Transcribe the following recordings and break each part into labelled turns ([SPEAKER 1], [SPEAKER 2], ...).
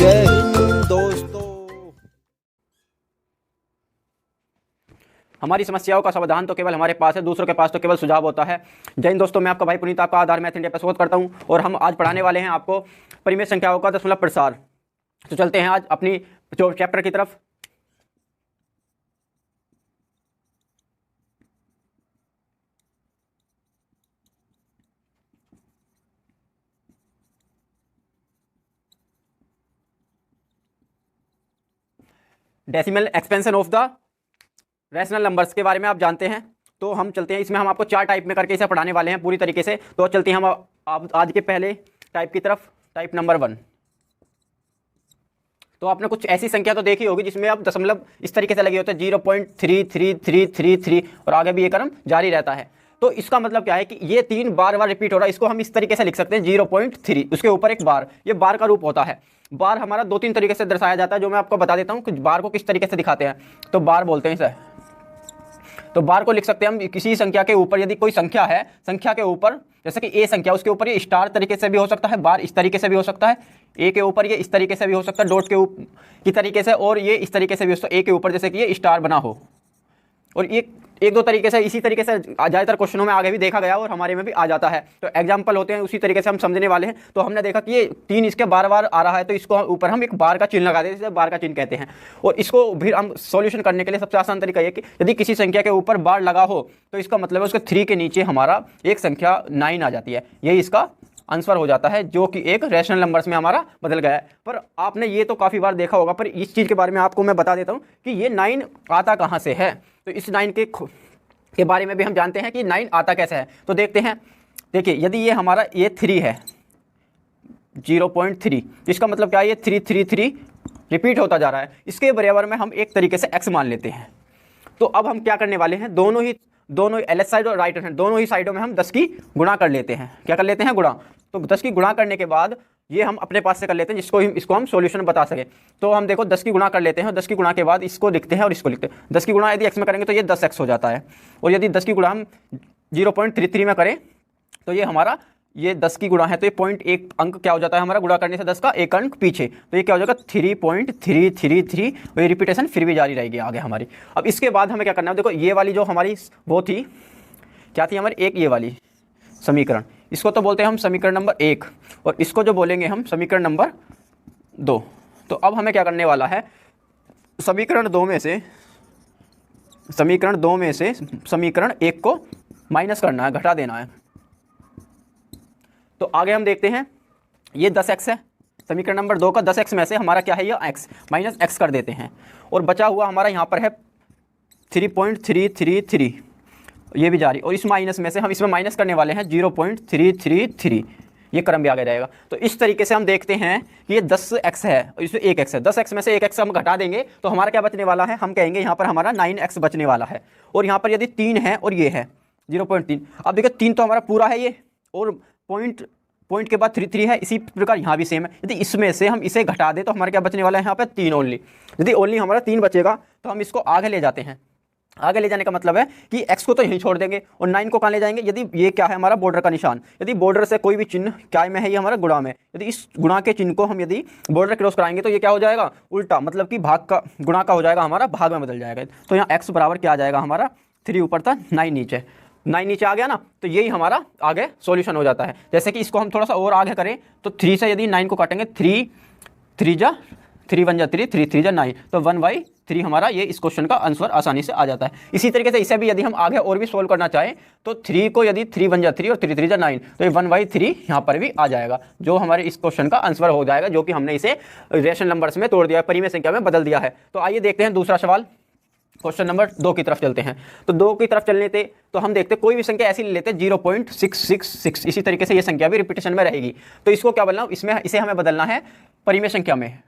[SPEAKER 1] जय हिंद दोस्तों। हमारी समस्याओं का समाधान तो केवल हमारे पास है, दूसरों के पास तो केवल सुझाव होता है। जय हिंद दोस्तों, मैं आपका भाई पुनीत, आपका आधार मैथ इंडिया पर स्वागत करता हूं और हम आज पढ़ाने वाले हैं आपको परिमेय संख्याओं का दशमलव प्रसार। तो चलते हैं आज अपनी जो चैप्टर की तरफ। Decimal expansion of the rational numbers के बारे में आप जानते हैं, तो हम चलते हैं। इसमें हम आपको 4 टाइप में करके इसे पढ़ाने वाले हैं पूरी तरीके से। तो चलते हैं हम आप आज के पहले टाइप की तरफ, टाइप नंबर 1। तो आपने कुछ ऐसी संख्या तो देखी होगी जिसमें अब दशमलव इस तरीके से लगे होते हैं 0.3333 और आगे भी ये क्रम जारी रहता है। तो इसका मतलब क्या है कि ये 3 बार रिपीट हो रहा है। इसको हम इस तरीके से लिख सकते हैं 0.3, उसके ऊपर एक बार, ये बार का रूप होता है। बार हमारा 2-3 तरीके से दर्शाया जाता है, जो मैं आपको बता देता हूँ कि बार को किस तरीके से दिखाते हैं। तो बार बोलते हैं इसे। तो बार को लिख सकते हैं हम किसी संख्या के ऊपर, यदि कोई संख्या है, संख्या के ऊपर जैसे कि ए संख्या, उसके ऊपर ये स्टार तरीके से भी हो सकता है, बार इस तरीके से भी हो सकता है, ए के ऊपर ये इस तरीके से भी हो सकता है, डॉट के ऊपर की तरीके से, और ये इस तरीके से भी हो सकता है, ए के ऊपर जैसे कि ये स्टार बना हो। और ये 1-2 तरीके से, इसी तरीके से ज़्यादातर क्वेश्चनों में आगे भी देखा गया और हमारे में भी आ जाता है। तो एग्जाम्पल होते हैं, उसी तरीके से हम समझने वाले हैं। तो हमने देखा कि ये 3 इसके बार आ रहा है, तो इसको ऊपर हम एक बार का चिन्ह लगा देते हैं, इसे बार का चिन्ह कहते हैं। और इसको भी हम सॉल्यूशन करने के लिए सबसे आसान तरीका ये कि यदि किसी संख्या के ऊपर बार लगा हो तो इसका मतलब है उसके 3 के नीचे हमारा एक संख्या 9 आ जाती है। यही इसका आंसर हो जाता है, जो कि एक रैशनल नंबर्स में हमारा बदल गया है। पर आपने ये तो काफ़ी बार देखा होगा, पर इस चीज़ के बारे में आपको मैं बता देता हूँ कि ये 9 आता कहाँ से है। तो इस 9 के बारे में भी हम जानते हैं कि 9 आता कैसे है। तो देखते हैं। देखिए, यदि ये हमारा ये 3 है, 0.3, इसका मतलब क्या है, ये 333 रिपीट होता जा रहा है। इसके बराबर में हम एक तरीके से x मान लेते हैं। तो अब हम क्या करने वाले हैं, दोनों LH साइड और राइट हैंड दोनों ही साइडों में हम 10 की गुणा कर लेते हैं। क्या कर लेते हैं, गुणा। तो 10 की गुणा करने के बाद ये हम अपने पास से कर लेते हैं, इसको हम सॉल्यूशन बता सके। तो हम देखो 10 की गुणा कर लेते हैं, और 10 की गुणा के बाद इसको लिखते हैं और इसको लिखते हैं। 10 की गुणा यदि x में करेंगे तो ये 10x हो जाता है, और यदि 10 की गुणा हम 0.33 में करें तो ये हमारा ये 10 की गुणा है, तो ये 0.1 अंक क्या हो जाता है हमारा, गुणा करने से 10 का एक अंक पीछे, तो ये क्या हो जाएगा 3.333। और ये रिपीटेशन फिर भी जारी रहेगी आगे हमारी। अब इसके बाद हमें क्या करना है, देखो ये वाली जो हमारी वो थी, क्या थी हमारी, एक ये वाली समीकरण, इसको तो बोलते हैं हम समीकरण नंबर 1, और इसको जो बोलेंगे हम समीकरण नंबर 2। तो अब हमें क्या करने वाला है, समीकरण 2 में से समीकरण 1 को माइनस करना है, घटा देना है। तो आगे हम देखते हैं, ये 10x है, समीकरण नंबर 2 का 10x में से हमारा क्या है, ये x माइनस x कर देते हैं, और बचा हुआ हमारा यहाँ पर है 3.333, ये भी जारी, और इस माइनस में से हम इसमें माइनस करने वाले हैं 0.333, ये क्रम भी आगे जाएगा। तो इस तरीके से हम देखते हैं कि ये 10x है और इसमें 1x है। 10x में से 1x हम घटा देंगे तो हमारा क्या बचने वाला है, हम कहेंगे यहाँ पर हमारा 9x बचने वाला है। और यहाँ पर यदि 3 है और ये है 0.3, अब देखिए 3 तो हमारा पूरा है ये, और पॉइंट के बाद 3 है, इसी प्रकार यहाँ भी सेम है। यदि इसमें से हम इसे घटा दें तो हमारा क्या बचने वाला है, यहाँ पर 3 ओनली। यदि ओनली हमारा 3 बचेगा तो हम इसको आगे ले जाते हैं। आगे ले जाने का मतलब है कि x को तो यहीं छोड़ देंगे और 9 को कहाँ ले जाएंगे, यदि ये क्या है हमारा बॉर्डर का निशान, यदि बॉर्डर से कोई भी चिन्ह क्या में है, ये हमारा गुणा में, यदि इस गुणा के चिन्ह को हम यदि बॉर्डर क्रॉस कराएंगे तो ये क्या हो जाएगा, उल्टा, मतलब कि भाग का गुणा का हो जाएगा, हमारा भाग में बदल जाएगा। तो यहाँ x बराबर क्या आ जाएगा हमारा, 3 ऊपर था, 9 नीचे, 9 नीचे आ गया ना। तो यही हमारा आगे सॉल्यूशन हो जाता है। जैसे कि इसको हम थोड़ा सा और आगे करें तो 3 से यदि 9 को काटेंगे, 3 1 जा 3, 3 जा 9, तो 1/3 हमारा ये इस क्वेश्चन का आंसर आसानी से आ जाता है। इसी तरीके से इसे भी यदि हम आगे और भी सोल्व करना चाहें तो 3 को यदि 3 1 जा 3 और 3 3 जा 9, तो ये 1/3 यहाँ पर भी आ जाएगा, जो हमारे इस क्वेश्चन का आंसर हो जाएगा, जो कि हमने इसे रेशनल नंबर्स में तोड़ दिया है, परिमेय संख्या में बदल दिया है। तो आइए देखते हैं दूसरा सवाल, क्वेश्चन नंबर 2 की तरफ चलते हैं। तो 2 की तरफ चलने थे तो हम देखते कोई भी संख्या ऐसी ले लेते 0.666, इसी तरीके से ये संख्या भी रिपीटेशन में रहेगी। तो इसको क्या बदलना, इसे हमें बदलना है परिमेय संख्या में।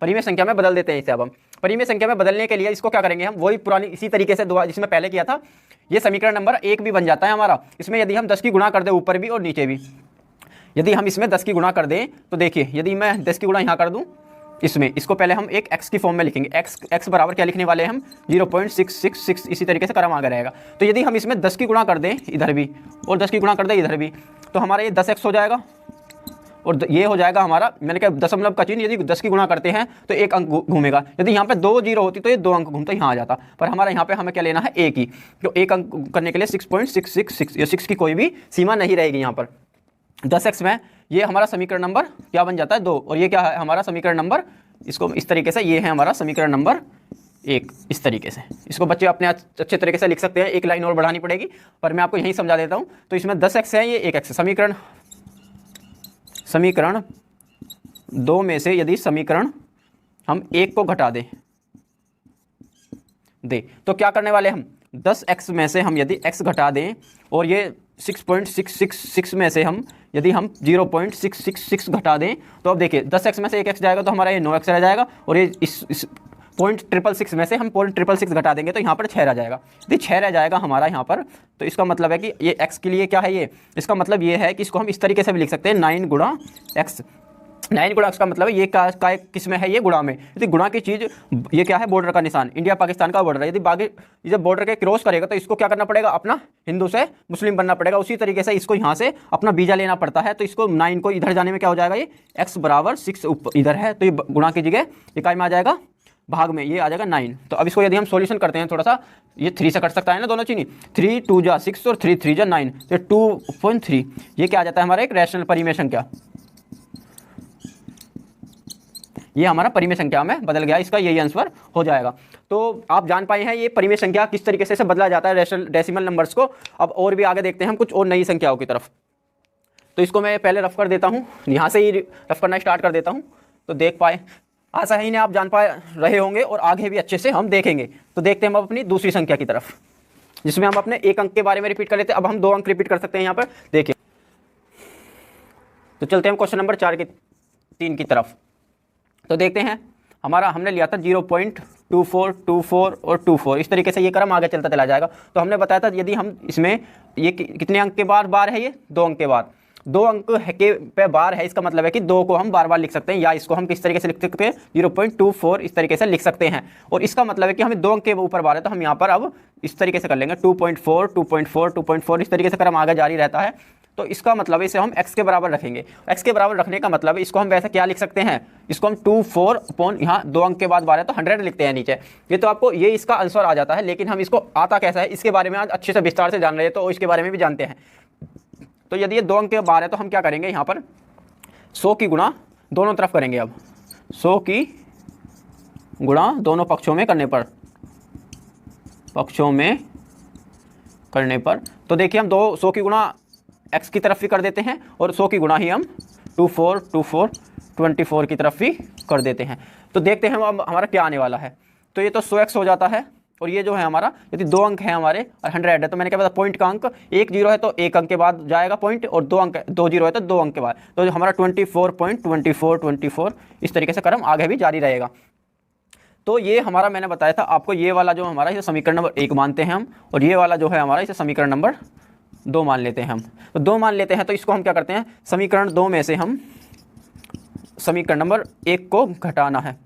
[SPEAKER 1] परिमेय संख्या में बदल देते हैं इसे। अब हम परिमेय संख्या में बदलने के लिए इसको क्या करेंगे, हम वही पुरानी इसी तरीके से जिसमें पहले किया था, ये समीकरण नंबर 1 भी बन जाता है हमारा। इसमें यदि हम 10 की गुणा कर दें ऊपर भी और नीचे भी, यदि हम इसमें 10 की गुणा कर दें तो देखिए, यदि मैं 10 की गुणा यहाँ कर दूँ इसमें इसको पहले हम एक x की फॉर्म में लिखेंगे, x बराबर क्या लिखने वाले हैं हम 0.666, इसी तरीके से क्रम आगे रहेगा। तो यदि हम इसमें 10 की गुणा कर दें इधर भी और 10 की गुणा कर दें इधर भी, तो हमारा ये 10x हो जाएगा और ये हो जाएगा हमारा, मैंने कहा दशमलव का चिन्ह यदि 10 की गुणा करते हैं तो एक अंक घूमेगा। यदि यहाँ पे 2 जीरो होती तो ये 2 अंक घूमता यहाँ आ जाता, पर हमारा यहाँ पे हमें क्या लेना है एक ही, तो एक अंक करने के लिए 6.666, ये 6 की कोई भी सीमा नहीं रहेगी यहाँ पर। 10x में ये हमारा समीकरण नंबर क्या बन जाता है 2, और ये क्या है हमारा समीकरण नंबर, इसको इस तरीके से, ये है हमारा समीकरण नंबर 1। इस तरीके से इसको बच्चे अपने अच्छे तरीके से लिख सकते हैं, एक लाइन और बढ़ानी पड़ेगी पर मैं आपको यहीं समझा देता हूँ। तो इसमें 10x है, ये 1x है। समीकरण 2 में से यदि समीकरण हम 1 को घटा दें तो क्या करने वाले हम 10x में से हम यदि x घटा दें और ये 6.666 में से हम यदि हम 0.666 घटा दें, तो अब देखिए 10x में से 1x जाएगा तो हमारा ये 9x रह जाएगा, और ये इस 0.666 में से हम 0.666 घटा देंगे तो यहाँ पर 6 रह जाएगा। यदि 6 रह जाएगा हमारा यहाँ पर, तो इसका मतलब है कि ये x के लिए क्या है, ये इसका मतलब ये है कि इसको हम इस तरीके से भी लिख सकते हैं 9 गुणा x। 9 गुणा x का मतलब है ये का किस में है, ये गुणा में। यदि गुणा की चीज़, ये क्या है बॉर्डर का निशान, इंडिया पाकिस्तान का बॉर्डर है, यदि बाकी जब बॉर्डर के क्रॉस करेगा तो इसको क्या करना पड़ेगा, अपना हिंदू से मुस्लिम बनना पड़ेगा। उसी तरीके से इसको यहाँ से अपना वीजा लेना पड़ता है, तो इसको 9 को इधर जाने में क्या हो जाएगा, ये x बराबर 6 इधर है तो ये गुणा की जगह इकाई में आ जाएगा, भाग में ये आ जाएगा 9। तो अब इसको यदि हम सॉल्यूशन करते हैं थोड़ा सा, ये 3 से कट सकता है ना दोनों चीनी, 3 2 जा 6 और 3 3 जा 9, तो 2.3 ये क्या आ जाता है हमारा एक रैशनल परिमेय संख्या, ये हमारा परिमेय संख्या में बदल गया, इसका यही आंसर हो जाएगा। तो आप जान पाए हैं ये परिमेय संख्या किस तरीके से बदला जाता है रैशनल डेसिमल नंबर्स को। अब और भी आगे देखते हैं हम कुछ और नई संख्याओं की तरफ। तो इसको मैं पहले रफ कर देता हूँ, यहाँ से ही रफ करना स्टार्ट कर देता हूँ तो देख पाए, आशा ही ने आप जान पा रहे होंगे और आगे भी अच्छे से हम देखेंगे। तो देखते हैं हम अपनी दूसरी संख्या की तरफ, जिसमें हम अपने एक अंक के बारे में रिपीट कर लेते हैं। अब हम 2 अंक रिपीट कर सकते हैं यहाँ पर, देखिए। तो चलते हैं हम क्वेश्चन नंबर 3 की तरफ। तो देखते हैं हमारा, हमने लिया था 0.24 24 और 24, इस तरीके से ये क्रम आगे चलता चला जाएगा। तो हमने बताया था यदि हम इसमें ये कितने अंक के बाद बार है, ये 2 अंक के बाद, 2 अंक के पे बार है, इसका मतलब है कि 2 को हम बार बार लिख सकते हैं, या इसको हम किस तरीके से लिख सकते हैं 0.24 इस तरीके से लिख सकते हैं। और इसका मतलब है कि हमें 2 अंक के ऊपर बार है, तो हम यहाँ पर अब इस तरीके से कर लेंगे 2.4 2.4 2.4, इस तरीके से क्रम आगे जारी रहता है। तो इसका मतलब है इसे हम x के बराबर रखेंगे। x के बराबर रखने का मतलब है इसको हम वैसे क्या लिख सकते हैं, इसको हम 24 अपॉन यहाँ 2 अंक के बाद बार है तो 100 लिखते हैं नीचे। ये तो आपको ये इसका आंसर आ जाता है, लेकिन हम इसको आता कैसा है इसके बारे में आज अच्छे से विस्तार से जान रहे हैं, तो इसके बारे में भी जानते हैं। तो यदि ये 2 अंक के बार है तो हम क्या करेंगे, यहाँ पर 100 की गुणा दोनों तरफ करेंगे। अब 100 की गुणा दोनों पक्षों में करने पर तो देखिए हम 100 की गुणा x की तरफ भी कर देते हैं और 100 की गुणा ही हम 24 24 24 की तरफ भी कर देते हैं। तो देखते हैं अब हमारा क्या आने वाला है। तो ये तो 100x हो जाता है, और ये जो है हमारा यदि 2 अंक है हमारे और 100 है, तो मैंने क्या बताया पॉइंट का अंक 1 0 है तो 1 अंक के बाद जाएगा पॉइंट, और 2 अंक 2 0 है तो 2 अंक के बाद, तो हमारा 24.24 इस तरीके से क्रम आगे भी जारी रहेगा। तो ये हमारा मैंने बताया था आपको, ये वाला जो हमारा इसे समीकरण नंबर 1 मानते हैं हम, और ये वाला जो है हमारा इसे समीकरण नंबर 2 मान लेते हैं हम। तो 2 मान लेते हैं, तो इसको हम क्या करते हैं, समीकरण 2 में से हम समीकरण नंबर 1 को घटाना है,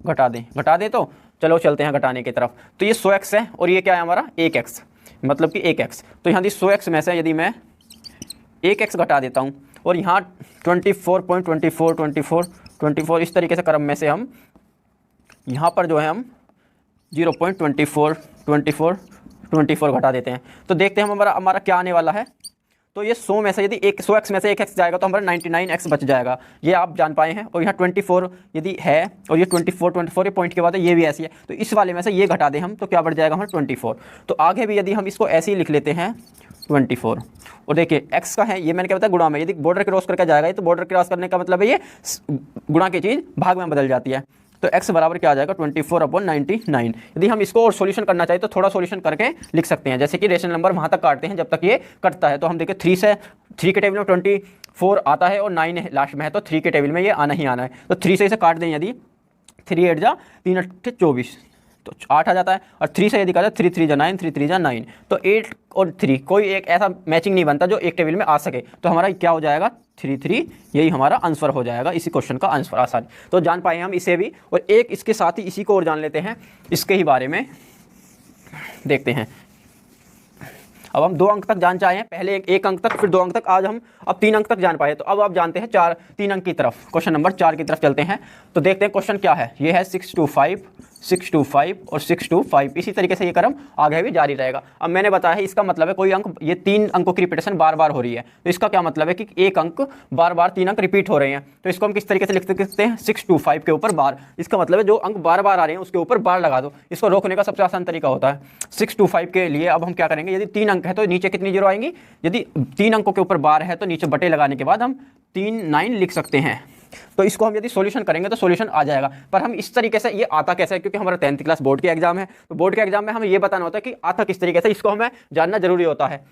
[SPEAKER 1] घटा दें। तो चलो चलते हैं घटाने की तरफ। तो ये 100x है और ये क्या है हमारा 1x, मतलब कि 1x। तो यहाँ 100x में से यदि मैं 1x घटा देता हूँ और यहाँ 24.24 इस तरीके से क्रम में से हम यहाँ पर जो है हम 0.24 घटा देते हैं। तो देखते हैं हमारा क्या आने वाला है। तो ये 100 में से यदि 100x में से 1x जाएगा तो हमारा 99x बच जाएगा, ये आप जान पाए हैं। और यहाँ 24 यदि है और ये 24 ये पॉइंट के बाद है, ये भी ऐसी है, तो इस वाले में से ये घटा दें हम तो क्या बढ़ जाएगा हमारा 24। तो आगे भी यदि हम इसको ऐसे ही लिख लेते हैं 24, और देखिए x का है ये मैंने क्या बताया गुणा में, यदि बॉर्डर क्रॉस करके जाएगा तो बॉर्डर क्रॉस करने का मतलब है ये गुणा की चीज़ भाग में बदल जाती है। तो x बराबर क्या आ जाएगा 24/99। यदि हम इसको और सॉल्यूशन करना चाहिए तो थोड़ा सॉल्यूशन करके लिख सकते हैं, जैसे कि रेशनल नंबर वहाँ तक काटते हैं जब तक ये कटता है। तो हम देखिए 3 के टेबल में 24 आता है और 9 लास्ट में है, तो 3 के टेबल में ये आना ही आना है। तो 3 से इसे काट दें, यदि 3 8 जा 3 8 24 तो 8 आ जाता है, और 3 से यदि काटा 3 3 जा 9 3 3 जा 9, तो 8 और 3 कोई एक ऐसा मैचिंग नहीं बनता जो एक टेबल में आ सके। तो हमारा क्या हो जाएगा 33, यही हमारा आंसर हो जाएगा इसी क्वेश्चन का आंसर। आसानी तो जान पाए हम इसे भी, और एक इसके साथ ही इसी को और जान लेते हैं, इसके ही बारे में देखते हैं। अब हम 2 अंक तक जान चाहे हैं, पहले एक अंक तक फिर 2 अंक तक, आज हम अब 3 अंक तक जान पाए। तो अब आप जानते हैं 3 अंक की तरफ, क्वेश्चन नंबर 4 की तरफ चलते हैं। तो देखते हैं क्वेश्चन क्या है। ये है 6 to 5, 6 to 5 और 6 to 5। इसी तरीके से ये क्रम आगे भी जारी रहेगा। अब मैंने बताया है इसका मतलब है कोई अंक, ये 3 अंकों की रिपीटेशन बार बार हो रही है, तो इसका क्या मतलब है कि एक अंक बार बार 3 अंक रिपीट हो रहे हैं। तो इसको हम किस तरीके से लिख सकते हैं, 6 to 5 के ऊपर बार। इसका मतलब है जो अंक बार बार आ रहे हैं उसके ऊपर बार लगा दो। इसको रोकने का सबसे आसान तरीका होता है 6 to 5 के लिए। अब हम क्या करेंगे, यदि 3 अंक है तो नीचे कितनी जीरो आएंगी, यदि 3 अंकों के ऊपर बार है तो नीचे बटे लगाने के बाद हम 3 9 लिख सकते हैं। तो इसको हम यदि सॉल्यूशन करेंगे तो सॉल्यूशन आ जाएगा। पर हम इस तरीके से, ये आता कैसे है, क्योंकि हमारा 10th क्लास बोर्ड के एग्जाम है, तो बोर्ड के एग्जाम में हमें ये बताना होता है कि आता किस तरीके से, इसको हमें जानना जरूरी होता है।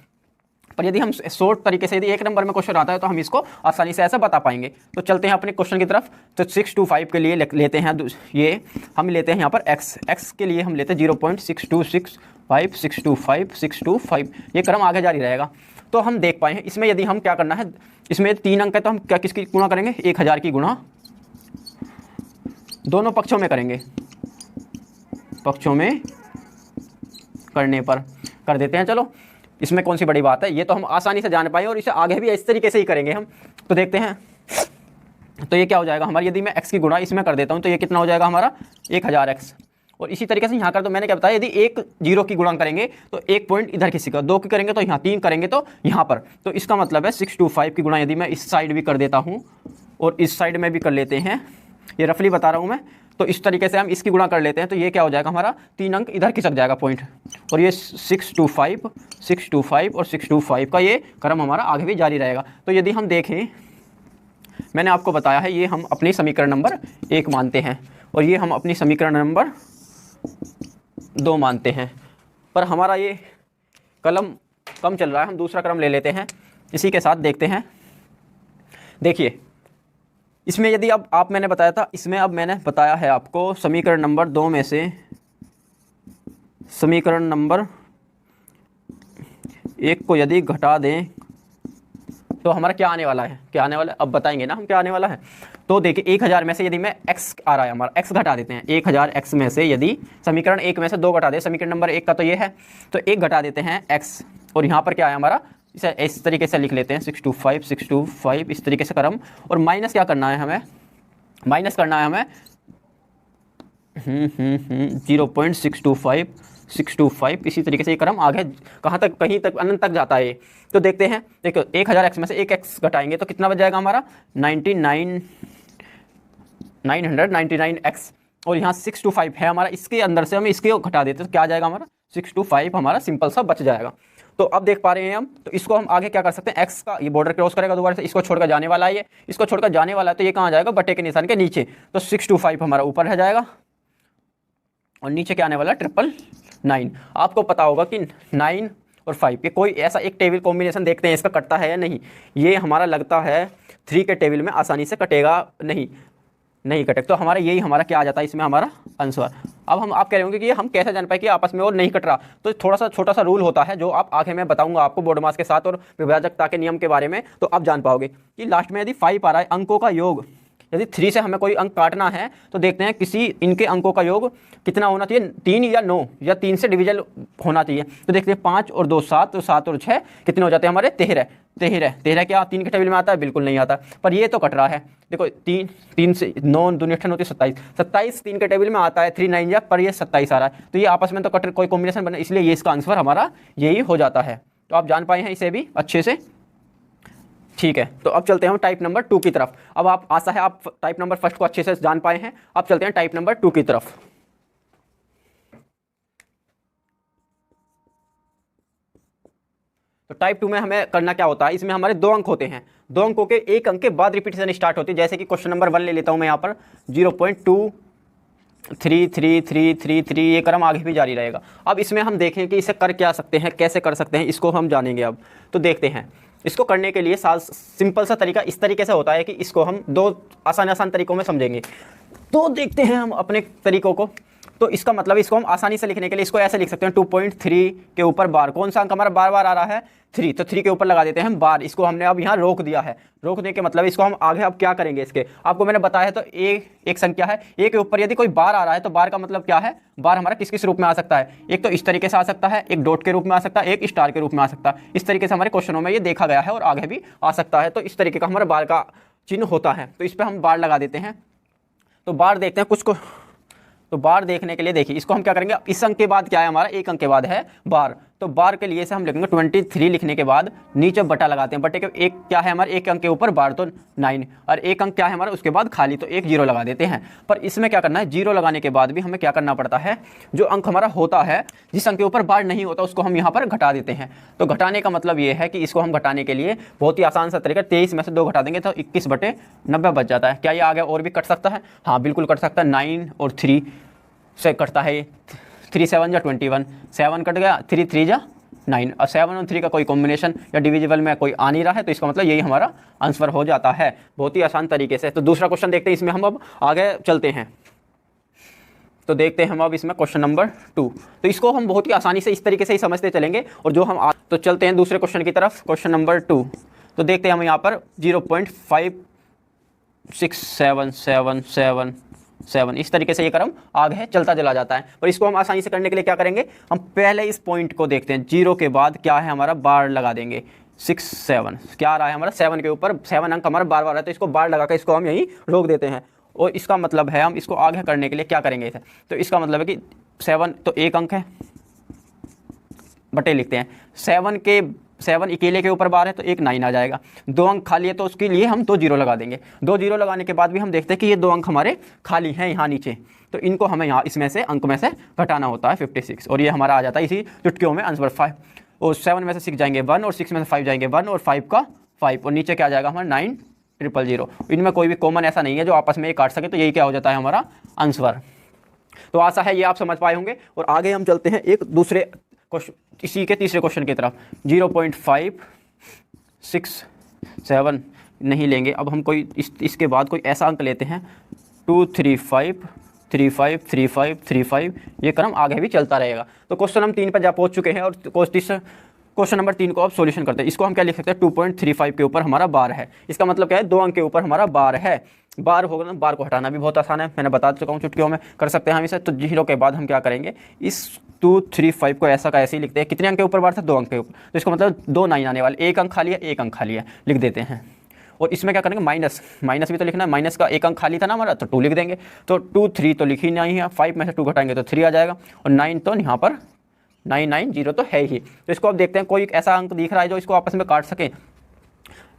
[SPEAKER 1] पर यदि हम शॉर्ट तरीके से, यदि 1 नंबर में क्वेश्चन आता है तो हम इसको आसानी से ऐसा बता पाएंगे। तो चलते हैं अपने क्वेश्चन की तरफ। तो 6 to 5 के लिए लेते हैं, ये हम लेते हैं यहाँ पर x के लिए हम लेते हैं 0.6265, 6 to 5, 6 to 5, ये क्रम आगे जारी रहेगा। तो हम देख पाए हैं इसमें यदि हम क्या करना है, इसमें 3 अंक है तो हम क्या किसकी गुणा करेंगे, 1000 की गुणा दोनों पक्षों में करेंगे, पक्षों में करने पर कर देते हैं। चलो इसमें कौन सी बड़ी बात है, ये तो हम आसानी से जान पाए और इसे आगे भी इस तरीके से ही करेंगे हम। तो देखते हैं, तो ये क्या हो जाएगा हमारा, यदि मैं x की गुणा इसमें कर देता हूँ तो ये कितना हो जाएगा हमारा 1000x। और इसी तरीके से यहाँ कर दो, मैंने क्या बताया, यदि 1 0 की गुणा करेंगे तो 1 पॉइंट इधर किसी का, 2 की करेंगे तो यहाँ, 3 करेंगे तो यहाँ पर। तो इसका मतलब है 6 to 5 की गुणा यदि मैं इस साइड भी कर देता हूँ और इस साइड में भी कर लेते हैं, ये रफली बता रहा हूँ मैं, तो इस तरीके से हम इसकी गुणा कर लेते हैं तो ये क्या हो जाएगा हमारा 3 अंक इधर खिसक जाएगा पॉइंट। और ये 6 to 5, 6 to 5 और 6 to 5 का ये क्रम हमारा आगे भी जारी रहेगा। तो यदि हम देखें, मैंने आपको बताया है ये हम अपनी समीकरण नंबर 1 मानते हैं और ये हम अपनी समीकरण नंबर 2 मानते हैं। पर हमारा ये कलम कम चल रहा है, हम दूसरा क्रम ले लेते हैं। इसी के साथ देखते हैं, देखिए इसमें यदि अब आप, मैंने बताया था इसमें, अब मैंने बताया है आपको समीकरण नंबर 2 में से समीकरण नंबर 1 को यदि घटा दें तो हमारा क्या आने वाला है, क्या आने वाला है अब बताएंगे ना हम क्या आने वाला है। तो देखिए 1000 में से यदि मैं x आ रहा है हमारा, x घटा देते हैं, 1000x में से यदि समीकरण 1 में से 2 घटा दे, समीकरण नंबर 1 का तो ये है, तो 1 घटा देते हैं x, और यहाँ पर क्या है हमारा, इसे इस तरीके से लिख लेते हैं 6 to 5, 6 to 5, इस तरीके से क्रम। और माइनस क्या करना है हमें, माइनस करना है हमें 0.625, 6 to 5, इसी तरीके से ये क्रम आगे कहाँ तक, कहीं तक अनंत तक जाता है। तो देखते हैं, देखो 1000x में से 1 x घटाएंगे तो कितना बच जाएगा हमारा 999x, और यहाँ 6 to 5 है हमारा, इसके अंदर से हम इसके घटा देते तो क्या आ जाएगा हमारा 6 to 5 हमारा सिंपल सा बच जाएगा। तो अब देख पा रहे हैं हम, तो इसको हम आगे क्या कर सकते हैं, x का ये बॉर्डर क्रॉस करेगा दोबारा से, इसको छोड़कर जाने वाला है, ये इसको छोड़कर जाने वाला है, तो ये कहाँ जाएगा, बटे के निशान के नीचे। तो 6 to 5 हमारा ऊपर रह जाएगा और नीचे क्या आने वाला 999। आपको पता होगा कि 9 और 5 ये कोई ऐसा एक टेबल कॉम्बिनेशन देखते हैं इसका कटता है या नहीं, ये हमारा लगता है 3 के टेबल में आसानी से कटेगा नहीं कटे, तो हमारा यही हमारा क्या आ जाता है इसमें हमारा आंसर। अब हम आप कह रहे होंगे कि ये हम कैसे जान पाए कि आपस में और नहीं कट रहा, तो थोड़ा सा छोटा सा रूल होता है जो आप आगे मैं बताऊंगा आपको बोर्ड मास के साथ और विभाजकता के नियम के बारे में, तो आप जान पाओगे कि लास्ट में यदि 5 आ रहा है अंकों का योग, यदि 3 से हमें कोई अंक काटना है तो देखते हैं किसी इनके अंकों का योग कितना होना चाहिए, 3 या 9 या 3 से डिवीजन होना चाहिए। तो देखते हैं 5 और 2 7, तो 7 और 6 कितने हो जाते हैं हमारे 13 क्या 3 के टेबल में आता है, बिल्कुल नहीं आता। पर ये तो कट रहा है, देखो 3 से 9 2 28 27 3 के टेबल में आता है, 3 9 या, पर ये 27 आ रहा है, तो ये आपस में तो कट कोई कॉम्बिनेशन बने, इसलिए ये इसका आंसर हमारा यही हो जाता है। तो आप जान पाए हैं इसे भी अच्छे से, ठीक है। तो अब चलते हैं हम टाइप नंबर 2 की तरफ। अब आप आशा है आप टाइप नंबर 1 को अच्छे से जान पाए हैं, अब चलते हैं टाइप नंबर 2 की तरफ। तो टाइप 2 में हमें करना क्या होता है, इसमें हमारे 2 अंक होते हैं, 2 अंकों के 1 अंक के बाद रिपीटेशन स्टार्ट होती है। जैसे कि क्वेश्चन नंबर 1 ले लेता हूं मैं यहाँ पर 0.233333, ये क्रम आगे भी जारी रहेगा। अब इसमें हम देखें कि इसे कर क्या सकते हैं, कैसे कर सकते हैं, इसको हम जानेंगे अब। तो देखते हैं, इसको करने के लिए सिंपल सा तरीका इस तरीके से होता है कि इसको हम 2 आसान तरीकों में समझेंगे। तो देखते हैं हम अपने तरीकों को। तो इसका मतलब इसको हम आसानी से लिखने के लिए इसको ऐसे लिख सकते हैं 2.3 के ऊपर बार, कौन सा अंक हमारा बार बार आ रहा है 3, तो 3 के ऊपर लगा देते हैं हम बार। इसको हमने अब यहाँ रोक दिया है, रोकने के मतलब इसको हम आगे अब क्या करेंगे, इसके आपको मैंने बताया है। तो एक संख्या है, ए के ऊपर यदि कोई बार आ रहा है तो बार का मतलब क्या है, बार हमारा किस किस रूप में आ सकता है, एक तो इस तरीके से आ सकता है, एक डॉट के रूप में आ सकता है, एक स्टार के रूप में आ सकता है। इस तरीके से हमारे क्वेश्चनों में ये देखा गया है और आगे भी आ सकता है। तो इस तरीके का हमारा बार का चिन्ह होता है, तो इस पर हम बार लगा देते हैं। तो बार देखते हैं कुछ को, तो बार देखने के लिए देखिए इसको हम क्या करेंगे, इस अंक के बाद क्या है हमारा, एक अंक के बाद है बार, तो बार के लिए से हम लिखेंगे 23 लिखने के बाद नीचे बटा लगाते हैं, बटे के एक क्या है हमारे एक अंक के ऊपर बार तो 9 और एक अंक क्या है हमारा उसके बाद खाली, तो एक जीरो लगा देते हैं। पर इसमें क्या करना है, जीरो लगाने के बाद भी हमें क्या करना पड़ता है, जो अंक हमारा होता है जिस अंक के ऊपर बार नहीं होता उसको हम यहाँ पर घटा देते हैं। तो घटाने का मतलब ये है कि इसको हम घटाने के लिए बहुत ही आसान सा तरीका, 23 में से 2 घटा देंगे तो 21/90 बच जाता है। क्या ये आगे और भी कट सकता है, हाँ बिल्कुल कट सकता है, 9 और 3 से कटता है, 3 7 जा 21, 7 कट गया, 3 3 जा 9 और 7 और 3 का कोई कॉम्बिनेशन या डिविजिबल में कोई आ नहीं रहा है, तो इसका मतलब यही हमारा आंसर हो जाता है बहुत ही आसान तरीके से। तो दूसरा क्वेश्चन देखते हैं, इसमें हम अब आगे चलते हैं। तो देखते हैं हम अब इसमें क्वेश्चन नंबर 2, तो इसको हम बहुत ही आसानी से इस तरीके से ही समझते चलेंगे और जो हम तो चलते हैं दूसरे क्वेश्चन की तरफ, क्वेश्चन नंबर 2। तो देखते हैं हम यहाँ पर 0.567777 इस तरीके से ये क्रम आगे चलता चला जाता है। पर इसको हम आसानी से करने के लिए क्या करेंगे, हम पहले इस पॉइंट को देखते हैं, 0 के बाद क्या है हमारा बार लगा देंगे, 6 7 क्या आ रहा है हमारा 7 के ऊपर 7 अंक हमारा बार बार है, तो इसको बार लगा कर इसको हम यहीं रोक देते हैं। और इसका मतलब है हम इसको आगे करने के लिए क्या करेंगे इसे, तो इसका मतलब है कि 7 तो एक अंक है, बटे लिखते हैं 7 अकेले के ऊपर बार है तो एक 9 आ जाएगा, 2 अंक खाली है तो उसके लिए हम 2 जीरो लगा देंगे। 2 जीरो लगाने के बाद भी हम देखते हैं कि ये 2 अंक हमारे खाली हैं यहाँ नीचे, तो इनको हमें यहाँ इसमें से अंक में से घटाना होता है 56 और ये हमारा आ जाता है इसी चुटकियों में आंसर 5। और 7 में से 6 जाएंगे 1 और 6 में से 5 जाएंगे 1 और 5 का 5 और नीचे क्या आ जाएगा हमारा 9000। इनमें कोई भी कॉमन ऐसा नहीं है जो आपस में ये काट सके, तो यही क्या हो जाता है हमारा आंसर। तो आशा है ये आप समझ पाए होंगे और आगे हम चलते हैं एक दूसरे इसी के तीसरे क्वेश्चन की तरफ। 0.567 नहीं लेंगे, अब हम कोई इसके बाद कोई ऐसा अंक लेते हैं 2 3 5 3 5 3 5 3 5, ये क्रम आगे भी चलता रहेगा। तो क्वेश्चन हम 3 पर जा पहुंच चुके हैं और क्वेश्चन नंबर 3 को अब सॉल्यूशन करते हैं। इसको हम क्या लिख सकते हैं, 2.35 के ऊपर हमारा बार है, इसका मतलब क्या है 2 अंक के ऊपर हमारा बार है। बार होगा ना, बार को हटाना भी बहुत आसान है, मैंने बता चुका हूँ चुटकियों में कर सकते हैं हम इसे। तो 0 के बाद हम क्या करेंगे, इस 2 3 5 को ऐसा का ऐसे ही लिखते हैं। कितने अंक के ऊपर बार था, 2 अंक के ऊपर, तो इसका मतलब 2 9 आने वाले, एक अंक खाली है एक अंक खाली है लिख देते हैं। और इसमें क्या करेंगे माइनस भी तो लिखना है, माइनस का एक अंक खाली था ना हमारा, तो 2 लिख देंगे। तो 2 3 तो लिखी नहीं है, 5 में से 2 घटाएंगे तो 3 आ जाएगा और 9 तो यहाँ पर 990 तो है ही। तो इसको अब देखते हैं कोई ऐसा अंक दिख रहा है जो इसको आपस में काट सके,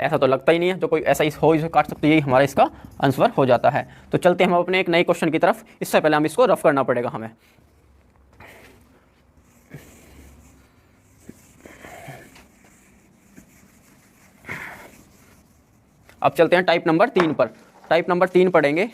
[SPEAKER 1] ऐसा तो लगता ही नहीं है। तो कोई ऐसा हो इसे काट सकते, यही हमारा इसका आंसर हो जाता है। तो चलते हैं हम अपने एक नए क्वेश्चन की तरफ, इससे पहले हम इसको रफ करना पड़ेगा हमें। अब चलते हैं टाइप नंबर 3 पर। टाइप नंबर 3 पढ़ेंगे,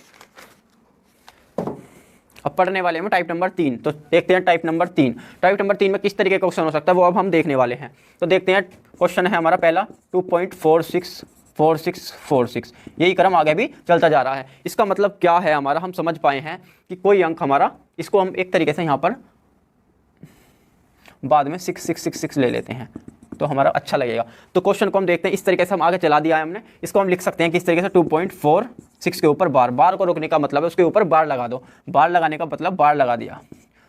[SPEAKER 1] अब पढ़ने वाले हैं टाइप नंबर 3। तो देखते हैं टाइप नंबर 3। टाइप नंबर 3 में किस तरीके का क्वेश्चन हो सकता है वो अब हम देखने वाले हैं। तो देखते हैं, क्वेश्चन है हमारा पहला 2.464646, यही क्रम आगे भी चलता जा रहा है। इसका मतलब क्या है हमारा, हम समझ पाए हैं कि कोई अंक हमारा, इसको हम एक तरीके से यहाँ पर बाद में 6666 ले लेते हैं तो हमारा अच्छा लगेगा। तो क्वेश्चन को हम देखते हैं, इस तरीके से हम आगे चला दिया है हमने। इसको हम लिख सकते हैं कि इस तरीके से 2.46 के ऊपर बार को रोकने का मतलब है उसके ऊपर बार लगा दो, बार लगाने का मतलब बार लगा दिया।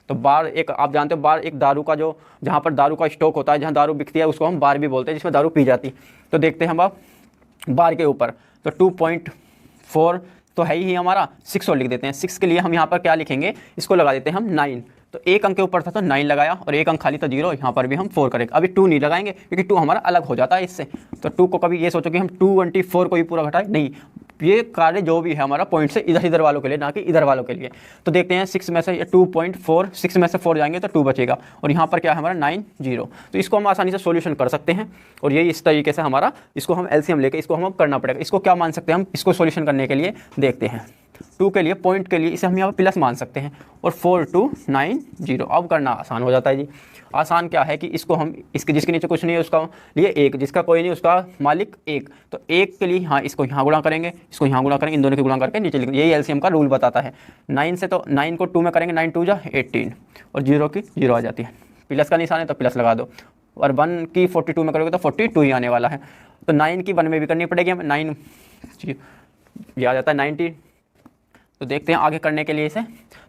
[SPEAKER 1] तो बार एक आप जानते हो, बार एक दारू का जो जहाँ पर दारू का स्टॉक होता है, जहाँ दारू बिकती है उसको हम बार भी बोलते हैं, जिसमें दारू पी जाती। तो देखते हैं हम अब बार के ऊपर, तो 2.4 तो है ही हमारा, 6 और लिख देते हैं। 6 के लिए हम यहाँ पर क्या लिखेंगे, इसको लगा देते हैं हम 9। तो एक अंक के ऊपर था तो 9 लगाया और एक अंक खाली था 0, यहाँ पर भी हम 4 करेंगे। अभी 2 नहीं लगाएंगे क्योंकि 2 हमारा अलग हो जाता है इससे। तो 2 को कभी ये सोचो कि हम 224 को ही पूरा घटाए, नहीं, ये कार्य जो भी है हमारा पॉइंट से इधर वालों के लिए, ना कि इधर वालों के लिए। तो देखते हैं 6 में से 2.4, 6 में से 4 जाएंगे तो 2 बचेगा और यहाँ पर क्या है हमारा 90। तो इसको हम आसानी से सॉल्यूशन कर सकते हैं और यही इस तरीके से हमारा, इसको हम एलसीएम लेके इसको हम करना पड़ेगा। इसको क्या मान सकते हैं हम, इसको सॉल्यूशन करने के लिए देखते हैं। 2 के लिए पॉइंट के लिए इसे हम यहाँ पर प्लस मान सकते हैं, और 4290। अब करना आसान हो जाता है जी। आसान क्या है कि इसको हम इसके जिसके नीचे कुछ नहीं है उसका लिए 1, जिसका कोई नहीं उसका मालिक 1, तो 1 के लिए हाँ इसको यहाँ गुणा करेंगे, इसको यहाँ गुणा करेंगे, इन दोनों के गुणा करके नीचे लिख, यही एलसीएम का रूल बताता है। 9 से तो 9 को 2 में करेंगे, 9 2 जा 18, और 0 की 0 आ जाती है, प्लस का निशान है तो प्लस लगा दो, और 1 की 42 में करोगे तो 42 ही आने वाला है। तो 9 की 1 में भी करनी पड़ेगी हमें, 9 ये आ जाता है 19। तो देखते हैं आगे करने के लिए इसे,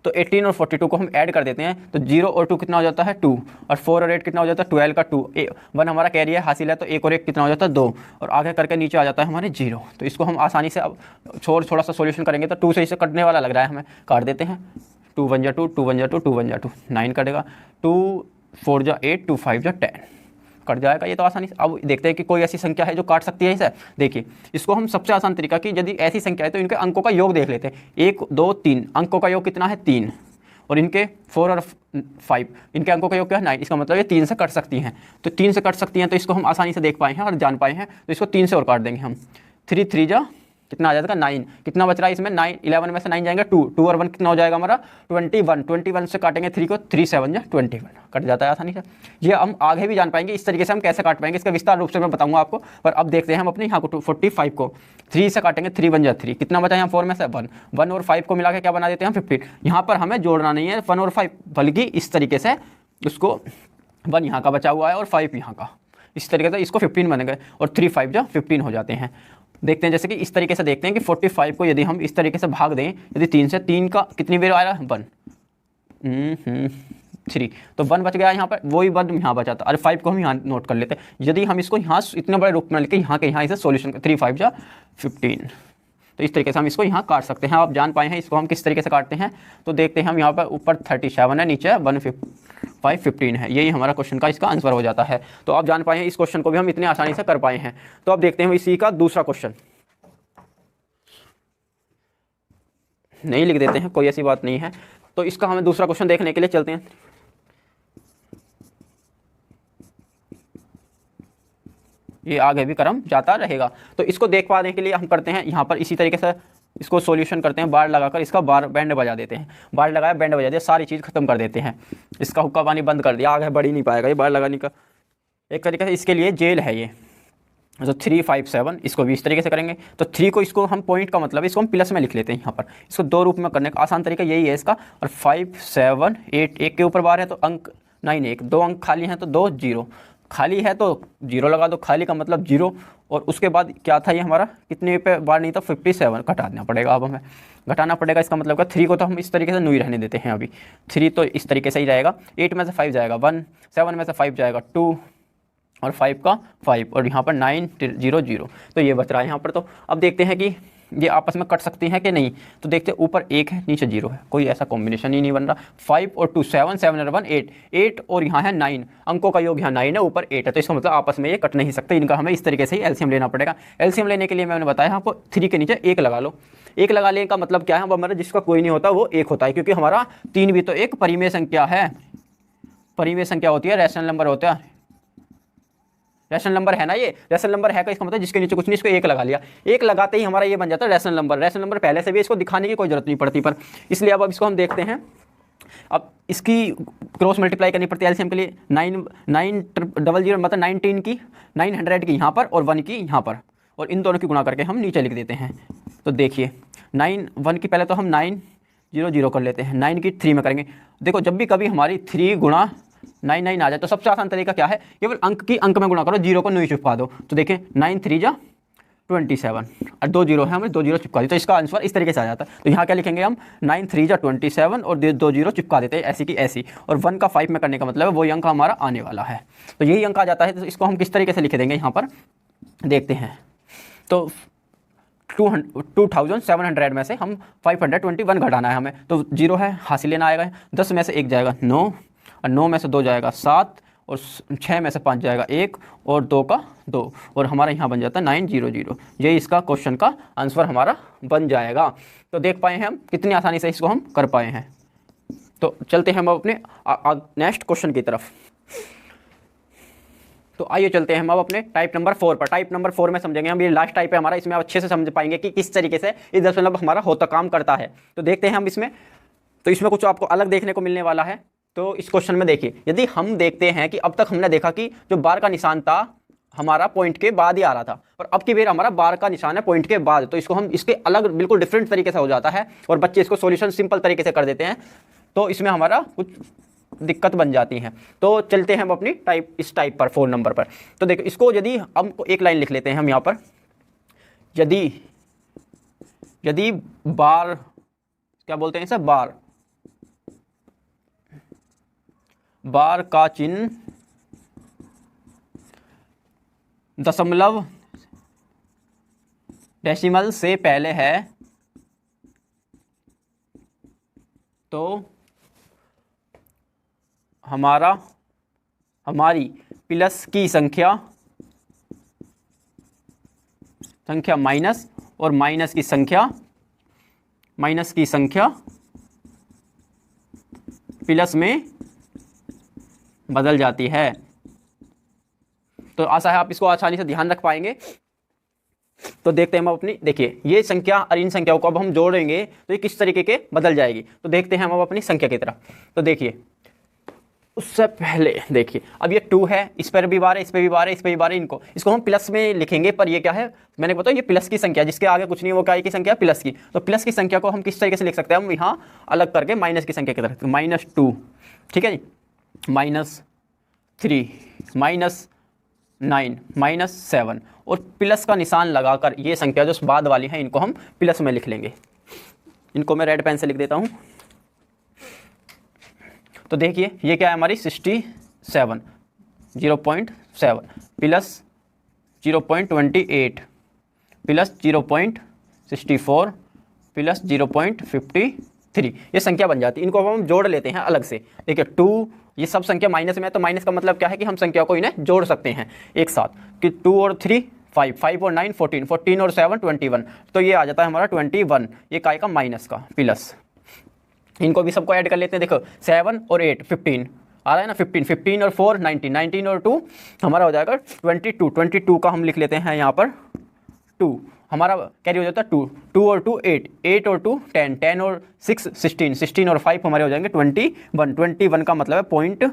[SPEAKER 1] तो 18 और 42 को हम ऐड कर देते हैं, तो 0 और 2 कितना हो जाता है 2, और 4 और 8 कितना हो जाता है 12 का 2, 1 हमारा कैरी है हासिल है, तो 1 और 1 कितना हो जाता है 2, और आगे करके नीचे आ जाता है हमारे 0। तो इसको हम आसानी से अब थोड़ा सा सोल्यूशन करेंगे, तो 2 से इसे कटने वाला लग रहा है हमें, काट देते हैं। 2 1 जा 2, 2 1 जा 2, 2 1 जा 2, 9 कटेगा, 2 4 जा 8, 2 5 जा 10, कट जाएगा ये तो आसानी से। अब देखते हैं कि कोई ऐसी संख्या है जो काट सकती है इसे। देखिए इसको हम सबसे आसान तरीका कि यदि ऐसी संख्या है तो इनके अंकों का योग देख लेते हैं। 1 2 3 अंकों का योग कितना है 3, और इनके 4 और 5 इनके अंकों का योग क्या है 9, इसका मतलब ये 3 से कट सकती हैं। तो 3 से कट सकती हैं तो इसको हम आसानी से देख पाए हैं और जान पाए हैं, तो इसको 3 से और काट देंगे हम। 3 3 जा कितना आ जाएगा 9, कितना बच रहा है इसमें 9, 11 में से 9 जाएंगे 2, 2 और 1 कितना हो जाएगा हमारा 21, 21 से काटेंगे 3 को, 3 7 जा 21, कट जाता है आसानी से। ये हम आगे भी जान पाएंगे इस तरीके से हम कैसे काट पाएंगे, इसका विस्तार रूप से मैं बताऊंगा आपको, पर अब देखते हैं हम अपने यहाँ को 45 को 3 से काटेंगे, 3 1 जा 3, कितना बचा यहाँ 4 में से 1, 1 और 5 को मिला के क्या बना देते हैं 15। यहाँ पर हमें जोड़ना नहीं है 1 और 5, बल्कि इस तरीके से उसको 1 यहाँ का बचा हुआ है और 5 यहाँ का, इस तरीके से इसको 15 बन गए, और 3 5 जा 15 हो जाते हैं। देखते हैं जैसे कि इस तरीके से देखते हैं कि 45 को यदि हम इस तरीके से भाग दें, यदि 3 से, 3 का कितनी बार आ रहा है 1 3, तो 1 बच गया यहाँ पर, वही 1 यहाँ बचा था, अरे 5 को हम यहाँ नोट कर लेते हैं। यदि हम इसको यहाँ इतने बड़े रूप में लेके यहाँ के यहाँ इसे सोल्यूशन 3 5 जा 15, तो इस तरीके से हम इसको यहाँ काट सकते हैं। आप जान पाए हैं इसको हम किस तरीके से काटते हैं। तो देखते हैं हम यहाँ पर ऊपर 37 है, नीचे 15 है, यही हमारा क्वेश्चन का इसका आंसर हो जाता है। तो आप जान पाए हैं इस क्वेश्चन को भी हम इतने आसानी से कर पाए हैं। तो अब देखते हैं इसी का दूसरा क्वेश्चन, नहीं लिख देते हैं, कोई ऐसी बात नहीं है। तो इसका हमें दूसरा क्वेश्चन देखने के लिए चलते हैं। ये आगे भी क्रम जाता रहेगा, तो इसको देख पाने के लिए हम करते हैं यहाँ पर इसी तरीके से इसको सॉल्यूशन करते हैं, बार लगाकर इसका बार बैंड बजा देते हैं, बार लगाया बैंड बजा दिया, सारी चीज़ खत्म कर देते हैं। इसका हुक्का पानी बंद कर दिया, आगे बढ़ ही नहीं पाएगा ये बार लगाने का। एक तरीके से इसके लिए जेल है ये। तो 3 5 7 इसको भी इस तरीके से करेंगे, तो 3 को इसको हम पॉइंट का मतलब इसको हम प्लस में लिख लेते हैं यहाँ पर, इसको 2 रूप में करने का आसान तरीका यही है इसका। और 5 7 8, 1 के ऊपर बार है तो अंक 9 1, 2 अंक खाली हैं तो 2 0, खाली है तो 0 लगा दो, खाली का मतलब 0। और उसके बाद क्या था ये हमारा कितने पे बार नहीं था 57, घटा देना पड़ेगा, अब हमें घटाना पड़ेगा। इसका मतलब का 3 को तो हम इस तरीके से नहीं रहने देते हैं अभी, 3 तो इस तरीके से ही रहेगा। 8 में से 5 जाएगा 1, 7 में से 5 जाएगा 2, और 5 का 5, और यहाँ पर 9 0 0, तो ये बच रहा है यहाँ पर। तो अब देखते हैं कि ये आपस में कट सकती हैं कि नहीं। तो देखते हैं ऊपर 1 है नीचे 0 है, कोई ऐसा कॉम्बिनेशन ही नहीं बन रहा। 5 और 2 7, 7 और 1 8, 8 और यहाँ है 9, अंकों का योग यहाँ 9 है, ऊपर 8 है, तो इसका मतलब आपस में ये कट नहीं सकते। इनका हमें इस तरीके से ही एलसीएम लेना पड़ेगा। एलसीएम लेने के लिए मैंने बताया आपको 3 के नीचे 1 लगा लो। 1 लगा लेने का मतलब क्या है, अब हमारा जिसका कोई नहीं होता वो 1 होता है, क्योंकि हमारा 3 भी तो एक परिमेय संख्या है। परिमेय संख्या होती है, रैशनल नंबर होता है, रैशनल नंबर है ना, ये रैशनल नंबर है का इसका मतलब जिसके नीचे कुछ नहीं, इसको 1 लगा लिया। 1 लगाते ही हमारा ये बन जाता है रैशनल नंबर। रैशनल नंबर पहले से भी इसको दिखाने की कोई जरूरत नहीं पड़ती पर, इसलिए अब इसको हम देखते हैं। अब इसकी क्रॉस मल्टीप्लाई करनी पड़ती है एलसीएम के लिए। 900 मतलब 19 की 900 की यहाँ पर और 1 की यहाँ पर, और इन दोनों की गुणा करके हम नीचे लिख देते हैं। तो देखिए 9 1 की पहले तो हम 9 0 0 कर लेते हैं, 9 की 3 में करेंगे। देखो जब भी कभी हमारी 3 गुणा 9 9 आ जाए तो सबसे आसान तरीका क्या है, केवल अंक की अंक में गुणा करो, 0 को नहीं चिपका दो। तो देखें 9 3 जा 27 और 2 0 है, हमें 2 0 चिपका दी, तो इसका आंसर इस तरीके से आ जाता है। तो यहाँ क्या लिखेंगे हम 9 3 जा 27 और 2 0 चिपका देते हैं ऐसी की ऐसी, और 1 का 5 में करने का मतलब है वही अंक हमारा आने वाला है। तो यही अंक आ जाता है। तो इसको हम किस तरीके से लिख देंगे यहाँ पर देखते हैं। तो 2700 में से हम 521 घटाना है हमें, तो 0 है हासिल लेना आएगा। 10 में से 1 जाएगा 9, और 9 में से 2 जाएगा 7, और 6 में से 5 जाएगा 1, और 2 का 2, और हमारा यहाँ बन जाता है 900। ये इसका क्वेश्चन का आंसर हमारा बन जाएगा। तो देख पाए हैं हम कितनी आसानी से इसको हम कर पाए हैं। तो चलते हैं हम अपने नेक्स्ट क्वेश्चन की तरफ। तो आइए चलते हैं हम अब अपने टाइप नंबर 4 पर। टाइप नंबर 4 में समझेंगे हम, ये लास्ट टाइप है हमारा, इसमें आप अच्छे से समझ पाएंगे कि किस तरीके से ये दशमलव हमारा होता काम करता है। तो देखते हैं हम इसमें, तो इसमें कुछ आपको अलग देखने को मिलने वाला है। तो इस क्वेश्चन में देखिए, यदि हम देखते हैं कि अब तक हमने देखा कि जो बार का निशान था हमारा पॉइंट के बाद ही आ रहा था, और अब की बार हमारा बार का निशान है पॉइंट के बाद, तो इसको हम इसके अलग बिल्कुल डिफरेंट तरीके से हो जाता है और बच्चे इसको सॉल्यूशन सिंपल तरीके से कर देते हैं, तो इसमें हमारा कुछ दिक्कत बन जाती है। तो चलते हैं हम अपनी इस टाइप पर 4 नंबर पर। तो देखो इसको, यदि हम एक लाइन लिख लेते हैं हम यहाँ पर, यदि बार, क्या बोलते हैं इसे, बार का चिन्ह दशमलव डेसिमल से पहले है, तो हमारी प्लस की संख्या माइनस, और माइनस की संख्या प्लस में बदल जाती है। तो आशा है आप इसको आसानी से ध्यान रख पाएंगे। तो देखते हैं हम अपनी, देखिए ये संख्या और इन संख्याओं को अब हम जोड़ेंगे तो ये किस तरीके के बदल जाएगी। तो देखते हैं हम अब अपनी संख्या की तरफ। तो देखिए उससे पहले देखिए, अब ये 2 है, इस पर भी बार है, इस पर भी बार है, इस पर भी बार है, इसको हम प्लस में लिखेंगे, पर ये क्या है, मैंने बताया ये प्लस की संख्या, जिसके आगे कुछ नहीं, वो क्या की संख्या, प्लस की। तो प्लस की संख्या को हम किस तरीके से लिख सकते हैं, हम यहाँ अलग करके माइनस की संख्या की तरफ, -2, ठीक है जी, -3, -9, -7, और प्लस का निशान लगाकर ये संख्या जो बाद वाली है इनको हम प्लस में लिख लेंगे। इनको मैं रेड पेन से लिख देता हूँ। तो देखिए ये क्या है हमारी 67, 0.7 प्लस 0.28 प्लस 0.64 प्लस 0.53, ये संख्या बन जाती है। इनको अब हम जोड़ लेते हैं अलग से। देखिए 2, ये सब संख्या माइनस में है, तो माइनस का मतलब क्या है कि हम संख्या को इन्हें जोड़ सकते हैं एक साथ, कि 2 और 3 5, 5 और 9 14, 14 और 7 21, तो ये आ जाता है हमारा 21, ये काय का माइनस का प्लस। इनको भी सबको ऐड कर लेते हैं। देखो 7 और 8 15 आ रहा है ना, 15, 15 और 4 19, 19 और 2 हमारा हो जाएगा 22, 22 का हम लिख लेते हैं यहाँ पर 2, हमारा कैरी हो जाता है 2, 2 और 2 8, 8 और 2 10, 10 और 6 16, 16 और 5 हमारे हो जाएंगे 21, 21 का मतलब है 0.1,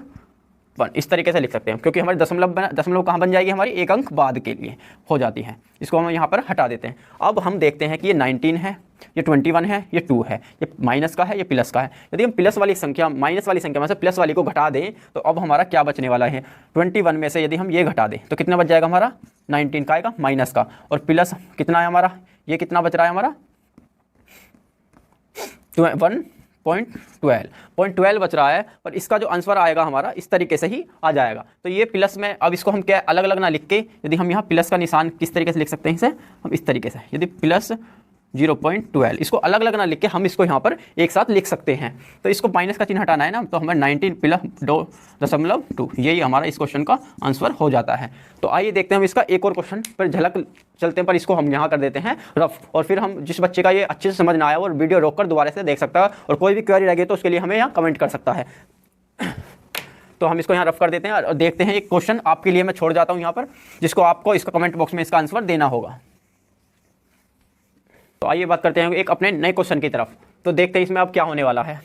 [SPEAKER 1] इस तरीके से लिख सकते हैं, क्योंकि हमारी दशमलव कहाँ बन जाएगी, हमारी एक अंक बाद के लिए हो जाती है। इसको हम यहाँ पर हटा देते हैं। अब हम देखते हैं कि ये 19 है, ये 21 है, ये 2 है, ये माइनस का है, ये प्लस का है। यदि हम प्लस वाली संख्या माइनस वाली संख्या में से प्लस वाली को घटा दें, तो अब हमारा क्या बचने वाला है, 21 में से यदि हम ये घटा दें तो कितना बच जाएगा हमारा, 19 का आएगा माइनस का, और प्लस कितना है हमारा, ये कितना बच रहा है हमारा 1.12 बच रहा है। पर इसका जो आंसर आएगा हमारा इस तरीके से ही आ जाएगा। तो ये प्लस में, अब इसको हम क्या अलग अलग ना लिख के, यदि हम यहाँ प्लस का निशान किस तरीके से लिख सकते हैं, इसे हम इस तरीके से, यदि प्लस 0.12, इसको अलग अलग ना लिख के हम इसको यहाँ पर एक साथ लिख सकते हैं। तो इसको माइनस का चिन्ह हटाना है ना, तो हमें 19 प्लस 2.2, यही हमारा इस क्वेश्चन का आंसर हो जाता है। तो आइए देखते हैं हम इसका एक और क्वेश्चन पर झलक चलते हैं, पर इसको हम यहाँ कर देते हैं रफ, और फिर हम जिस बच्चे का ये अच्छे से समझ ना आया और वीडियो रोक कर दोबारा से देख सकता है, और कोई भी क्वेरी लगे तो उसके लिए हमें यहाँ कमेंट कर सकता है। तो हम इसको यहाँ रफ कर देते हैं और देखते हैं। एक क्वेश्चन आपके लिए मैं छोड़ जाता हूँ यहाँ पर, जिसको आपको इसका कमेंट बॉक्स में इसका आंसर देना होगा। तो आइए बात करते हैं एक अपने नए क्वेश्चन की तरफ। तो देखते हैं इसमें अब क्या होने वाला है।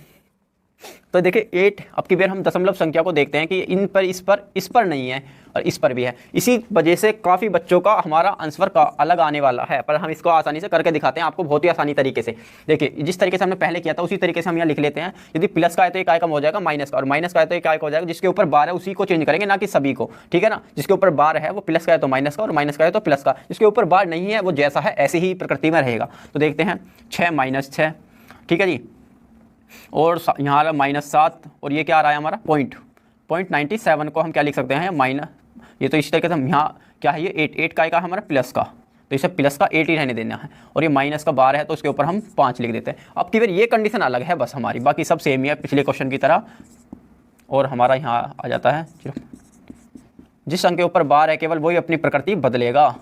[SPEAKER 1] तो देखिए 8, अब की बार हम दशमलव संख्या को देखते हैं कि इन पर इस पर नहीं है और इस पर भी है। इसी वजह से काफ़ी बच्चों का हमारा आंसर का अलग आने वाला है, पर हम इसको आसानी से करके दिखाते हैं आपको बहुत ही आसानी तरीके से। देखिए जिस तरीके से हमने पहले किया था उसी तरीके से हम यहाँ लिख लेते हैं। यदि प्लस का है तो एक आइकन हो जाएगा माइनस का, और माइनस का है तो एक आइकन हो जाएगा, जिसके ऊपर बार है उसी को चेंज करेंगे, ना कि सभी को, ठीक है ना। जिसके ऊपर बार है वो प्लस का है तो माइनस का, और माइनस का है तो प्लस का। जिसके ऊपर बार नहीं है वो जैसा है ऐसी ही प्रकृति में रहेगा। तो देखते हैं 6 - 6, ठीक है जी, और यहाँ आ रहा -7, और ये क्या आ रहा है हमारा 0.97 को हम क्या लिख सकते हैं माइनस, ये तो इस तरीके से हम यहाँ क्या है ये 8 का आएगा हमारा प्लस का, तो इसे प्लस का 8 ही रहने देना है, और ये माइनस का 12 है तो उसके ऊपर हम 5 लिख देते हैं। अब की बार ये कंडीशन अलग है बस हमारी, बाकी सब सेम ही है पिछले क्वेश्चन की तरह। और हमारा यहाँ आ जाता है जिस अंक के ऊपर बार है केवल वही अपनी प्रकृति बदलेगा।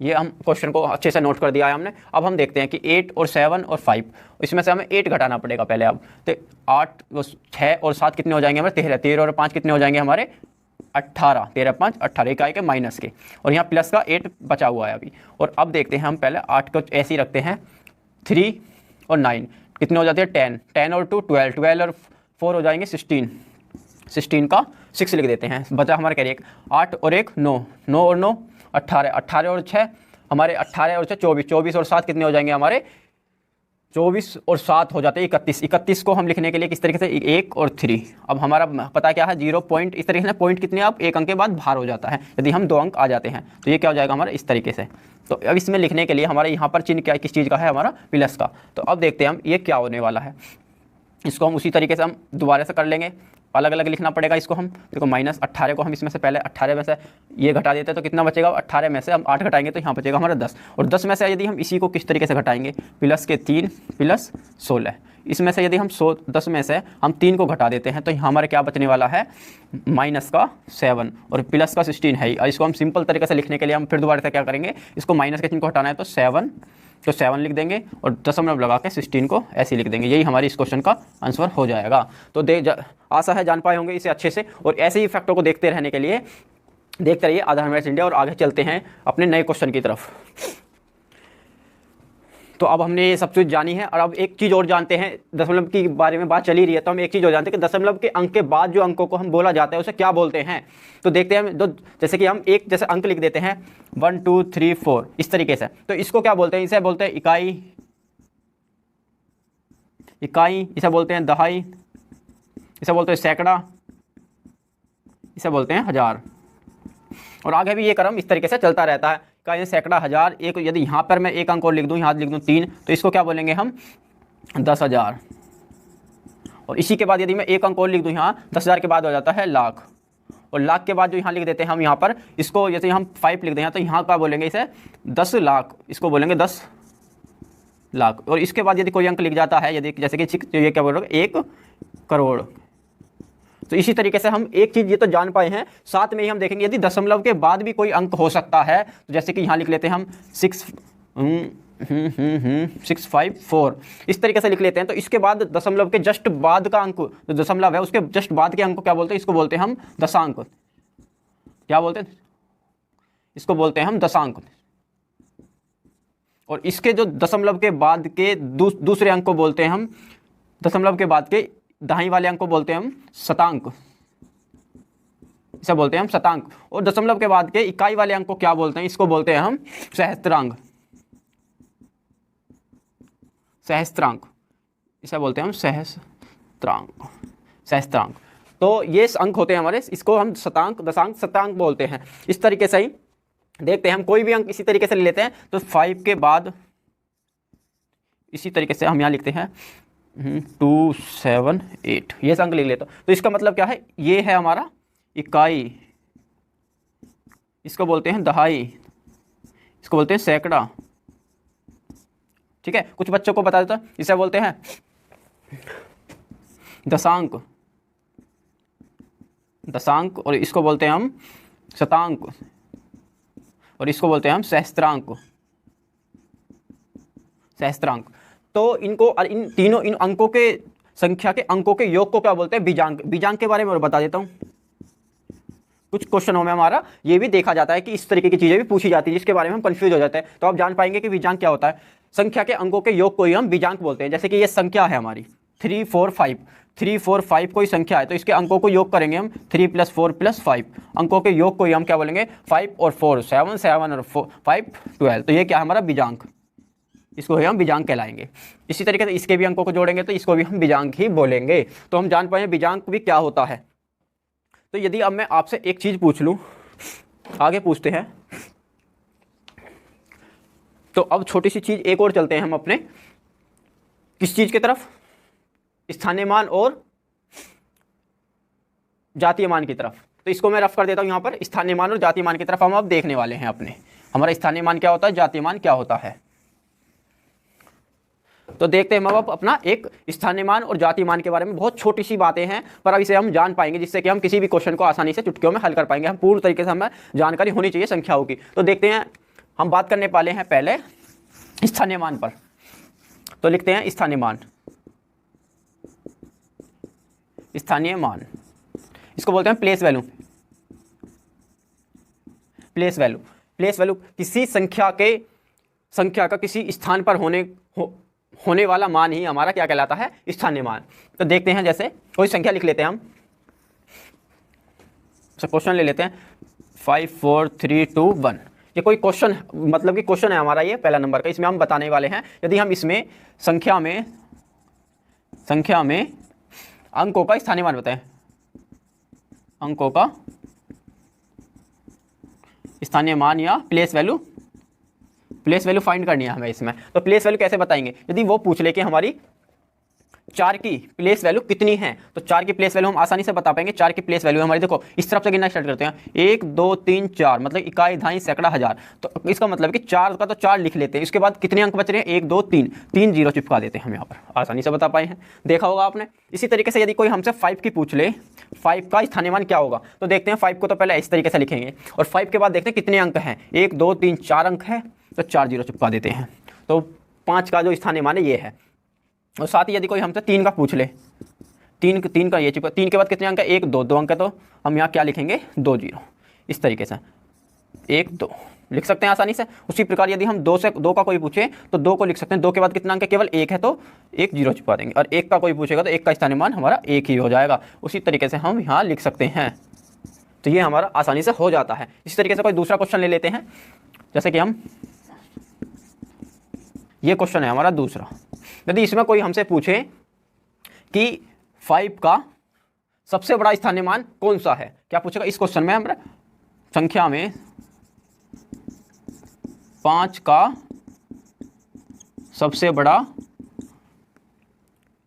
[SPEAKER 1] ये हम क्वेश्चन को अच्छे से नोट कर दिया है हमने। अब हम देखते हैं कि 8 और 7 और 5, इसमें से हमें 8 घटाना पड़ेगा पहले। अब तो 8 6 और 7 कितने हो जाएंगे हमारे 13, 13 और 5 कितने हो जाएंगे हमारे 18, 13 5 18, एक आए के माइनस के, और यहाँ प्लस का 8 बचा हुआ है अभी। और अब देखते हैं हम पहले 8 को ऐसे ही रखते हैं, 3 और 9 कितने हो जाते हैं 10, 10 और 2 12, 12 और 4 हो जाएंगे 16, 16 का 6 लिख देते हैं, बचा हमारे करिए 8 और 1 9, 9 और 9 18, 18 और 6 हमारे 18 और 6 24, 24 और 7 कितने हो जाएंगे हमारे 24 और 7 हो जाते हैं 31, 31 को हम लिखने के लिए किस तरीके से 1 और 3। अब हमारा पता क्या है 0 पॉइंट, इस तरीके से पॉइंट कितने आप एक अंक के बाद बाहर हो जाता है, यदि हम 2 अंक आ जाते हैं तो ये क्या हो जाएगा हमारा इस तरीके से। तो अब इसमें लिखने के लिए हमारे यहाँ पर चिन्ह क्या किस चीज़ का है हमारा प्लस का। तो अब देखते हैं हम ये क्या होने वाला है, इसको हम उसी तरीके से हम दोबारा से कर लेंगे, अलग अलग लिखना पड़ेगा इसको। हम देखो -18 को हम इसमें से पहले 18 में से ये घटा देते हैं तो कितना बचेगा, 18 में से हम 8 घटाएंगे तो यहाँ बचेगा हमारा 10, और 10 में से यदि हम इसी को किस तरीके से घटाएंगे प्लस के 3 प्लस 16, इसमें से यदि हम 10 में से हम 3 को घटा देते हैं तो यहाँ हमारे क्या बचने वाला है माइनस का 7 और प्लस का 16 है। और इसको हम सिंपल तरीके से लिखने के लिए हम फिर दोबारा से क्या करेंगे, इसको माइनस के चिन्ह को हटाना है तो 7 लिख देंगे और दशमलव लगा के 16 को ऐसे लिख देंगे। यही हमारी इस क्वेश्चन का आंसर हो जाएगा। तो आशा है जान पाए होंगे इसे अच्छे से, और ऐसे ही फैक्टों को देखते रहने के लिए देखते रहिए आधार मैथ्स इंडिया। और आगे चलते हैं अपने नए क्वेश्चन की तरफ। तो अब हमने ये सब चीज़ जानी है, और अब एक चीज़ और जानते हैं, दशमलव की बारे में बात चली रही है तो हम एक चीज़ और जानते हैं कि दशमलव के अंक के बाद जो अंकों को हम बोला जाता है उसे क्या बोलते हैं। तो देखते हैं हम जैसे कि हम एक जैसे अंक लिख देते हैं 1 2 3 4 इस तरीके से, तो इसको क्या बोलते हैं, इसे बोलते हैं इकाई, इसे बोलते हैं दहाई, इसे बोलते हैं सैकड़ा, इसे बोलते हैं हजार। और आगे भी ये क्रम इस तरीके से चलता रहता है, इकाई सैकड़ा हजार। एक यदि यहाँ पर मैं एक अंक और लिख दूँ, यहाँ लिख दूँ 3, तो इसको क्या बोलेंगे हम 10,000। और इसी के बाद यदि मैं एक अंक और लिख दूँ यहाँ 10,000 के बाद हो जाता है लाख, और लाख के बाद जो यहाँ लिख देते हैं हम यहाँ पर इसको जैसे हम 5 लिख दें तो यहाँ क्या बोलेंगे इसे 10 लाख, इसको बोलेंगे 10 लाख। और इसके बाद यदि कोई अंक लिख जाता है यदि जैसे कि 6, तो ये क्या बोलोगे 1 करोड़। तो इसी तरीके से हम एक चीज़ ये तो जान पाए हैं, साथ में ही हम देखेंगे यदि दशमलव के बाद भी कोई अंक हो सकता है, तो जैसे कि यहाँ लिख लेते हैं हम 654 इस तरीके से लिख लेते हैं। तो इसके बाद दशमलव के जस्ट बाद का अंक जो दशमलव है उसके जस्ट बाद के अंक को क्या बोलते हैं, इसको बोलते हैं हम दशांक। क्या बोलते हैं, इसको बोलते हैं हम दशांक। और इसके जो दशमलव के बाद के दूसरे अंक को बोलते हैं हम, दशमलव के बाद के दहाई वाले अंक को बोलते हैं हम शतांक, इसे बोलते हैं हम शतांक। और दशमलव के बाद के इकाई वाले अंक को क्या बोलते हैं, इसको बोलते हैं हम सहस्त्रांक, सहस्त्रांक, इसे बोलते हैं हम सहस्त्रांक। तो ये अंक होते हैं हमारे, इसको हम शतांक, दशांक, शतांक बोलते हैं। इस तरीके से ही देखते हैं हम कोई भी अंक इसी तरीके से ले लेते हैं तो 5 के बाद इसी तरीके से हम यहाँ लिखते हैं 2 7 8 ये अंक लिख लेता हूँ। तो इसका मतलब क्या है, ये है हमारा इकाई, इसको बोलते हैं दहाई, इसको बोलते हैं सैकड़ा। ठीक है, कुछ बच्चों को बता देता, इसे बोलते हैं दशांक, दशांक, और इसको बोलते हैं हम शतांक, और इसको बोलते हैं हम सहस्त्रांक, सहस्त्रांक। तो इनको इन तीनों इन अंकों के संख्या के अंकों के योग को क्या बोलते हैं, बीजांक। बीजांक के बारे में और बता देता हूँ। कुछ क्वेश्चनों में हमारा ये भी देखा जाता है कि इस तरीके की चीज़ें भी पूछी जाती है जिसके बारे में हम कंफ्यूज हो जाते हैं। तो आप जान पाएंगे कि बीजांक क्या होता है। संख्या के अंकों के योग को ही हम बीजांक बोलते हैं। जैसे कि ये संख्या है हमारी 3 4 5, 3 4 5 कोई संख्या है तो इसके अंकों को योग करेंगे हम 3 + 4 + 5, अंकों के योग को ही हम क्या बोलेंगे 5 और 4 7 7 और 5 12। तो ये क्या है हमारा बीजांक, इसको ही हम बीजांक कहलाएंगे। इसी तरीके से इसके भी अंकों को जोड़ेंगे तो इसको भी हम बीजांक ही बोलेंगे। तो हम जान पाएंगे बीजांक भी क्या होता है। तो यदि अब मैं आपसे एक चीज़ पूछ लूँ, आगे पूछते हैं। तो अब छोटी सी चीज़ एक और चलते हैं हम अपने किस चीज़ की तरफ, स्थानीय मान और जातीय मान की तरफ। तो इसको मैं रफ कर देता हूँ यहाँ पर, स्थानीय मान और जातीय मान की तरफ हम अब देखने वाले हैं अपने। हमारा स्थानीय मान क्या होता है, जातीय मान क्या होता है। तो देखते हैं हम अब अपना एक स्थानीय मान और जातीय मान के बारे में। बहुत छोटी सी बातें हैं पर अब इसे हम जान पाएंगे जिससे कि हम किसी भी क्वेश्चन को आसानी से चुटकियों में हल कर पाएंगे। हम पूर्ण तरीके से हमें जानकारी होनी चाहिए संख्याओं की। तो देखते हैं हम बात करने वाले हैं पहले स्थानीय मान पर। तो लिखते हैं स्थानीय मान। स्थानीय मान इसको बोलते हैं place value. Place value, place value किसी संख्या का किसी स्थान पर होने वाला मान ही हमारा क्या कहलाता है, स्थानीय मान। तो देखते हैं, जैसे कोई संख्या लिख लेते हैं हम, क्वेश्चन ले लेते हैं 5 4 3 2 1। ये कोई क्वेश्चन, मतलब कि क्वेश्चन है हमारा ये पहला नंबर का। इसमें हम बताने वाले हैं यदि हम इसमें संख्या में अंकों का स्थानीय मान बताएं, अंकों का स्थानीय मान या प्लेस वैल्यू फाइंड करनी है हमें इसमें। तो प्लेस वैल्यू कैसे बताएंगे, यदि वो पूछ ले कि हमारी 4 की प्लेस वैल्यू कितनी है, तो 4 की प्लेस वैल्यू हम आसानी से बता पाएंगे। 4 की प्लेस वैल्यू हमारी, देखो इस तरफ से गिनना स्टार्ट करते हैं, 1 2 3 4, मतलब इकाई दहाई सैकड़ा हज़ार। तो इसका मतलब कि 4 का तो 4 लिख लेते हैं। इसके बाद कितने अंक बच रहे हैं, 1 2 3, 3 जीरो चिपका देते हैं हम यहाँ पर, आसानी से बता पाए हैं, देखा होगा आपने। इसी तरीके से यदि कोई हमसे 5 की पूछ ले, 5 का स्थानीय मान क्या होगा, तो देखते हैं 5 को तो पहले इस तरीके से लिखेंगे और 5 के बाद देखते हैं कितने अंक हैं, 1 2 3 4 अंक है, तो 4 जीरो चिपका देते हैं। तो 5 का जो स्थानीय मान है ये है। और साथ ही यदि कोई हमसे 3 का पूछ ले, 3 का ये चिपका, 3 के बाद कितने अंक है, 1 2 अंक है, तो हम यहाँ क्या लिखेंगे, 2 जीरो। इस तरीके से 1 2 लिख सकते हैं आसानी से। उसी प्रकार यदि हम 2 का कोई पूछे तो 2 को लिख सकते हैं, 2 के बाद कितना अंक है, केवल 1 है, तो 1 जीरो चिपका देंगे। और 1 का कोई पूछेगा तो 1 का स्थानीय मान हमारा 1 ही हो जाएगा। उसी तरीके से हम यहाँ लिख सकते हैं। तो ये हमारा आसानी से हो जाता है। इसी तरीके से कोई दूसरा क्वेश्चन ले लेते हैं, जैसे कि हम, ये क्वेश्चन है हमारा दूसरा। यदि इसमें कोई हमसे पूछे कि 5 का सबसे बड़ा स्थानीय मान कौन सा है, क्या पूछेगा इस क्वेश्चन में, हमारा संख्या में 5 का सबसे बड़ा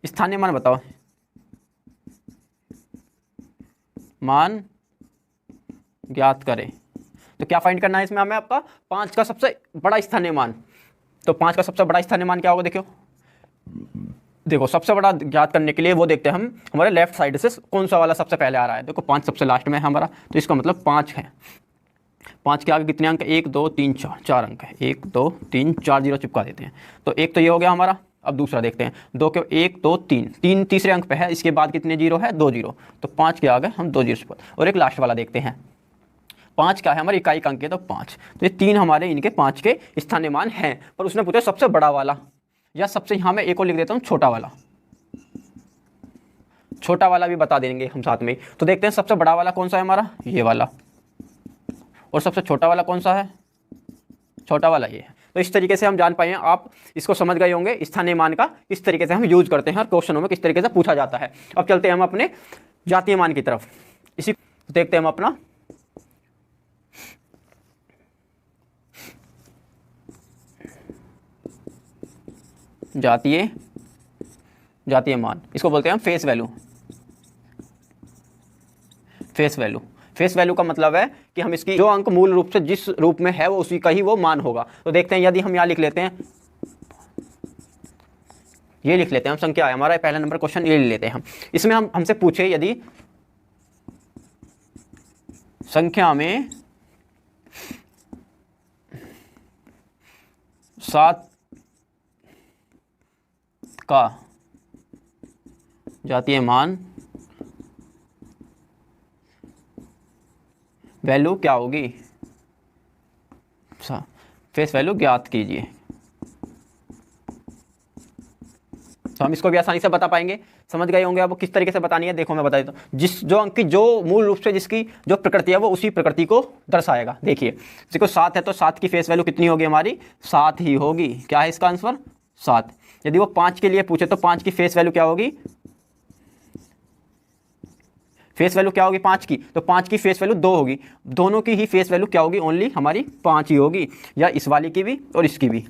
[SPEAKER 1] स्थानीय मान बताओ, मान ज्ञात करें। तो क्या फाइंड करना है इसमें हमें, आपका 5 का सबसे बड़ा स्थानीय मान। तो 5 का सबसे बड़ा स्थानीय मान क्या होगा, देखो सबसे बड़ा ज्ञात करने के लिए वो देखते हैं हम हमारे लेफ्ट साइड से कौन सा वाला सबसे पहले आ रहा है। देखो 5 सबसे लास्ट में है हमारा, तो इसका मतलब 5 है। 5 के आगे कितने अंक है, 1 2 3 4, 4 अंक है, 1 2 3 4 जीरो चिपका देते हैं। तो एक तो ये हो गया हमारा। अब दूसरा देखते हैं, 2 के 1 2 3 तीसरे अंक पे है, इसके बाद कितने जीरो है, 2 जीरो। तो 5 के आगे हम 2 जीरो चिपका। और एक लास्ट वाला देखते हैं, 5 क्या है हमारी इकाई का अंक है, तो 5। तो ये 3 हमारे इनके 5 के स्थानीय मान हैं। पर उसने पूछा सबसे बड़ा वाला, या सबसे, यहाँ मैं एक और लिख देता हूँ छोटा वाला, छोटा वाला भी बता देंगे हम साथ में। तो देखते हैं सबसे बड़ा वाला कौन सा है हमारा, ये वाला, और सबसे छोटा वाला कौन सा है, छोटा वाला ये है। तो इस तरीके से हम जान पाए, आप इसको समझ गए होंगे स्थानीय मान का किस तरीके से हम यूज करते हैं और क्वेश्चनों में किस तरीके से पूछा जाता है। अब चलते हैं हम अपने जातीय मान की तरफ। इसी देखते हैं हम अपना जातीय मान, इसको बोलते हैं हम फेस वैल्यू। फेस वैल्यू का मतलब है कि हम इसकी जो अंक मूल रूप से जिस रूप में है वो उसी का ही वो मान होगा। तो देखते हैं, यदि हम यहाँ लिख लेते हैं, ये लिख लेते हैं हम, संख्या है हमारा पहला नंबर क्वेश्चन, ये ले लेते हैं हम। इसमें हम हमसे पूछे यदि संख्या में 7 का जातीय मान वैल्यू क्या होगी, फेस वैल्यू ज्ञात कीजिए। तो हम इसको भी आसानी से बता पाएंगे। समझ गए होंगे अब किस तरीके से बतानी है। देखो मैं बता देता हूँ, जो अंक की जो मूल रूप से जिसकी जो प्रकृति है वो उसी प्रकृति को दर्शाएगा। देखिए देखो 7 है तो 7 की फेस वैल्यू कितनी होगी हमारी, 7 ही होगी। क्या है इसका आंसर, 7। यदि वो 5 के लिए पूछे तो 5 की फेस वैल्यू क्या होगी, फेस वैल्यू क्या होगी 5 की, तो 5 की फेस वैल्यू 2 होगी। दोनों की ही फेस वैल्यू क्या होगी, ओनली हमारी 5 ही होगी। या इस वाली की भी और इसकी भी,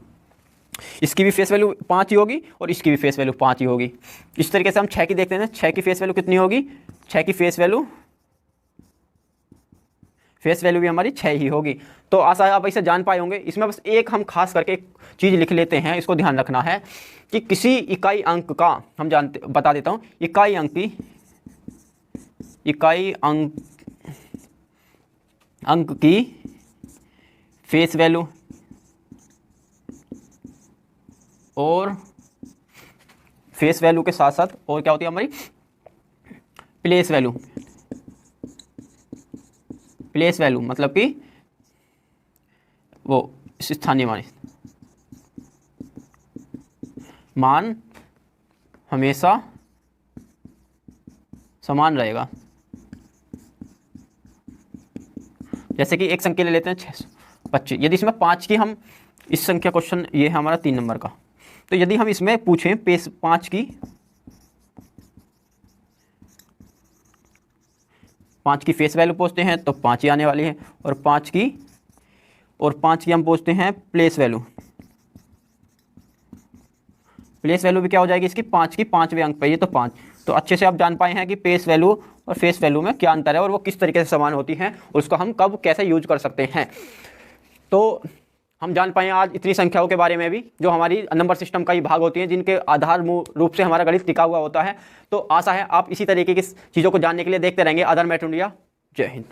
[SPEAKER 1] इसकी भी फेस वैल्यू 5 ही होगी और इसकी भी फेस वैल्यू 5 ही होगी। इस तरीके से हम 6 की देखते हैं, 6 की फेस वैल्यू कितनी होगी, 6 की फेस वैल्यू भी हमारी 6 ही होगी। तो आशा है आप इसे जान पाए होंगे। इसमें बस एक हम खास करके एक चीज़ लिख लेते हैं, इसको ध्यान रखना है कि किसी इकाई अंक का, हम बता देता हूँ, इकाई अंक की फेस वैल्यू और फेस वैल्यू के साथ साथ और क्या होती है हमारी प्लेस वैल्यू। प्लेस वैल्यू मतलब कि वो स्थानीय मान हमेशा समान रहेगा। जैसे कि एक संख्या ले लेते हैं 625, यदि इसमें 5 की हम इस संख्या क्वेश्चन ये है हमारा 3 नंबर का, तो यदि हम इसमें पूछें 5 की फेस वैल्यू पूछते हैं तो 5 ही आने वाली है, और 5 की हम पूछते हैं प्लेस वैल्यू। प्लेस वैल्यू भी क्या हो जाएगी इसकी 5 की 5वें अंक पे, ये तो 5। तो अच्छे से आप जान पाए हैं कि प्लेस वैल्यू और फेस वैल्यू में क्या अंतर है और वो किस तरीके से समान होती हैं, उसको हम कब कैसे यूज कर सकते हैं। तो हम जान पाए आज इतनी संख्याओं के बारे में भी, जो हमारी नंबर सिस्टम का ही भाग होती हैं, जिनके आधार रूप से हमारा गणित टिका हुआ होता है। तो आशा है आप इसी तरीके की चीज़ों को जानने के लिए देखते रहेंगे आधार मैथ इंडिया। जय हिंद।